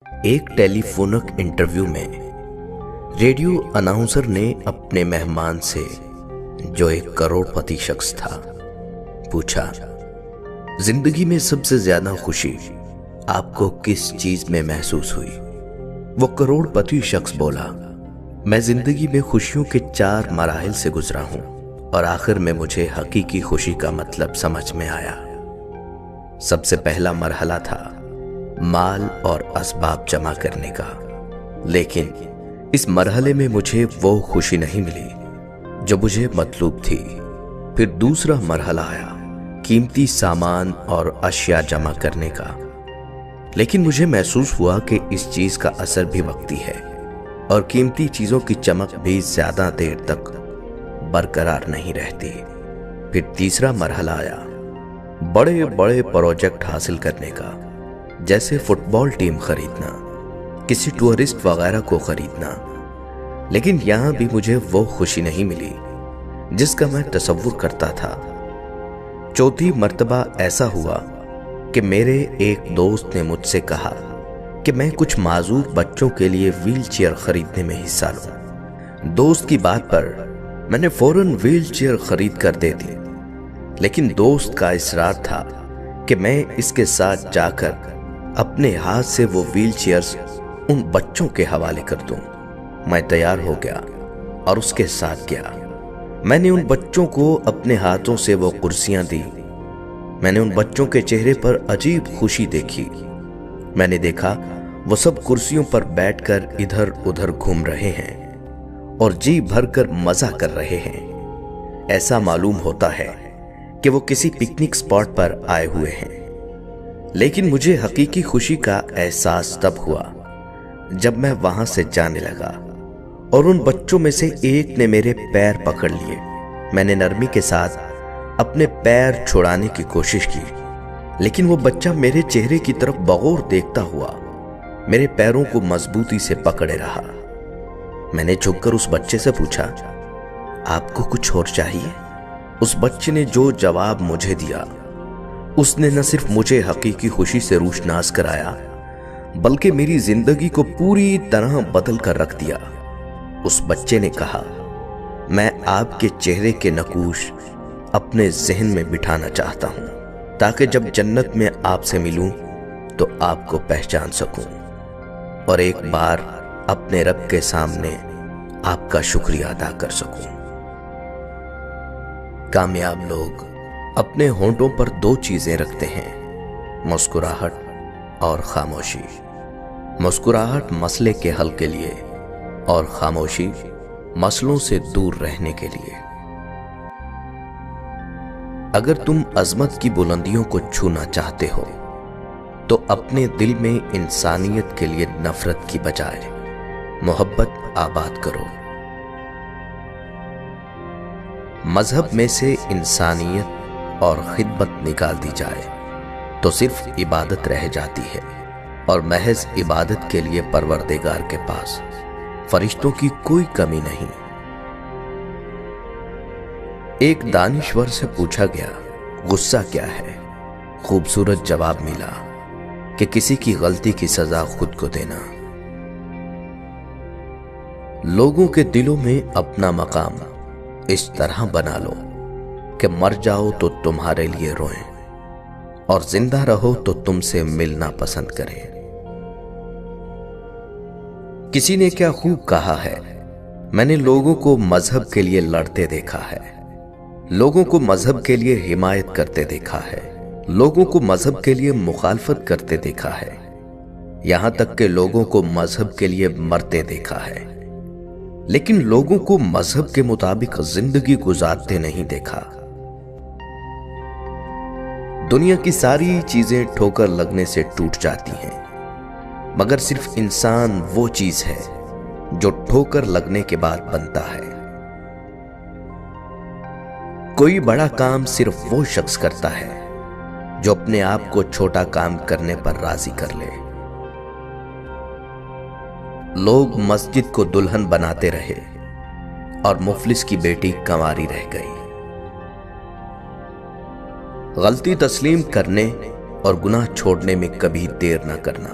ایک ٹیلی فونک انٹرویو میں radio announcer نے اپنے مہمان سے، جو ایک کروڑ پتی شخص تھا، پوچھا، زندگی میں سب سے زیادہ خوشی آپ کو کس چیز میں محسوس ہوئی؟ وہ کروڑ پتی شخص بولا، میں زندگی میں خوشیوں کے 4 مراحل سے گزرا ہوں اور آخر میں مجھے حقیقی خوشی کا مطلب سمجھ میں آیا۔ سب سے پہلا مرحلہ تھا مال اور اسباب جمع کرنے کا، لیکن اس مرحلے میں مجھے وہ خوشی نہیں ملی جو مجھے مطلوب تھی۔ پھر دوسرا مرحلہ آیا قیمتی سامان اور اشیاء جمع کرنے کا، لیکن مجھے محسوس ہوا کہ اس چیز کا اثر بھی وقتی ہے اور قیمتی چیزوں کی چمک بھی زیادہ دیر تک برقرار نہیں رہتی۔ پھر تیسرا مرحلہ آیا بڑے بڑے پروجیکٹ حاصل کرنے کا، جیسے فٹ بال ٹیم خریدنا، کسی ٹورسٹ وغیرہ کو خریدنا، لیکن یہاں بھی مجھے وہ خوشی نہیں ملی جس کا میں تصور کرتا تھا۔ چوتھی مرتبہ ایسا ہوا کہ میرے ایک دوست نے مجھ سے کہا کہ میں کچھ معذور بچوں کے لیے ویل چیئر خریدنے میں حصہ لوں۔ دوست کی بات پر میں نے فوراً ویل چیئر خرید کر دے دی، لیکن دوست کا اصرار تھا کہ میں اس کے ساتھ جا کر اپنے ہاتھ سے وہ ویل چیئرز ان بچوں کے حوالے کر دوں۔ میں تیار ہو گیا اور اس کے ساتھ گیا۔ میں نے ان بچوں کو اپنے ہاتھوں سے وہ کرسیاں دی۔ میں نے ان بچوں کے چہرے پر عجیب خوشی دیکھی۔ میں نے دیکھا وہ سب کرسیوں پر بیٹھ کر ادھر ادھر گھوم رہے ہیں اور جی بھر کر مزہ کر رہے ہیں۔ ایسا معلوم ہوتا ہے کہ وہ کسی پکنک اسپاٹ پر آئے ہوئے ہیں، لیکن مجھے حقیقی خوشی کا احساس تب ہوا جب میں وہاں سے جانے لگا اور ان بچوں میں سے ایک نے میرے پیر پکڑ لیے۔ میں نے نرمی کے ساتھ اپنے پیر چھڑانے کی کوشش کی، لیکن وہ بچہ میرے چہرے کی طرف بغور دیکھتا ہوا میرے پیروں کو مضبوطی سے پکڑے رہا۔ میں نے جھک کر اس بچے سے پوچھا، آپ کو کچھ اور چاہیے؟ اس بچے نے جو جواب مجھے دیا، اس نے نہ صرف مجھے حقیقی خوشی سے روشناس کرایا، بلکہ میری زندگی کو پوری طرح بدل کر رکھ دیا۔ اس بچے نے کہا، میں آپ کے چہرے کے نقوش اپنے ذہن میں بٹھانا چاہتا ہوں تاکہ جب جنت میں آپ سے ملوں تو آپ کو پہچان سکوں اور ایک بار اپنے رب کے سامنے آپ کا شکریہ ادا کر سکوں۔ کامیاب لوگ اپنے ہونٹوں پر 2 چیزیں رکھتے ہیں، مسکراہٹ اور خاموشی۔ مسکراہٹ مسئلے کے حل کے لیے اور خاموشی مسئلوں سے دور رہنے کے لیے۔ اگر تم عظمت کی بلندیوں کو چھونا چاہتے ہو تو اپنے دل میں انسانیت کے لیے نفرت کی بجائے محبت آباد کرو۔ مذہب میں سے انسانیت اور خدمت نکال دی جائے تو صرف عبادت رہ جاتی ہے، اور محض عبادت کے لیے پروردگار کے پاس فرشتوں کی کوئی کمی نہیں۔ ایک دانشور سے پوچھا گیا، غصہ کیا ہے؟ خوبصورت جواب ملا کہ کسی کی غلطی کی سزا خود کو دینا۔ لوگوں کے دلوں میں اپنا مقام اس طرح بنا لو کہ مر جاؤ تو تمہارے لیے روئیں اور زندہ رہو تو تم سے ملنا پسند کریں۔ کسی نے کیا خوب کہا ہے، میں نے لوگوں کو مذہب کے لیے لڑتے دیکھا ہے، لوگوں کو مذہب کے لیے حمایت کرتے دیکھا ہے، لوگوں کو مذہب کے لیے مخالفت کرتے دیکھا ہے، یہاں تک کہ لوگوں کو مذہب کے لیے مرتے دیکھا ہے، لیکن لوگوں کو مذہب کے مطابق زندگی گزارتے نہیں دیکھا۔ دنیا کی ساری چیزیں ٹھوکر لگنے سے ٹوٹ جاتی ہیں، مگر صرف انسان وہ چیز ہے جو ٹھوکر لگنے کے بعد بنتا ہے۔ کوئی بڑا کام صرف وہ شخص کرتا ہے جو اپنے آپ کو چھوٹا کام کرنے پر راضی کر لے۔ لوگ مسجد کو دلہن بناتے رہے اور مفلس کی بیٹی کنواری رہ گئی۔ غلطی تسلیم کرنے اور گناہ چھوڑنے میں کبھی دیر نہ کرنا،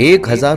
1000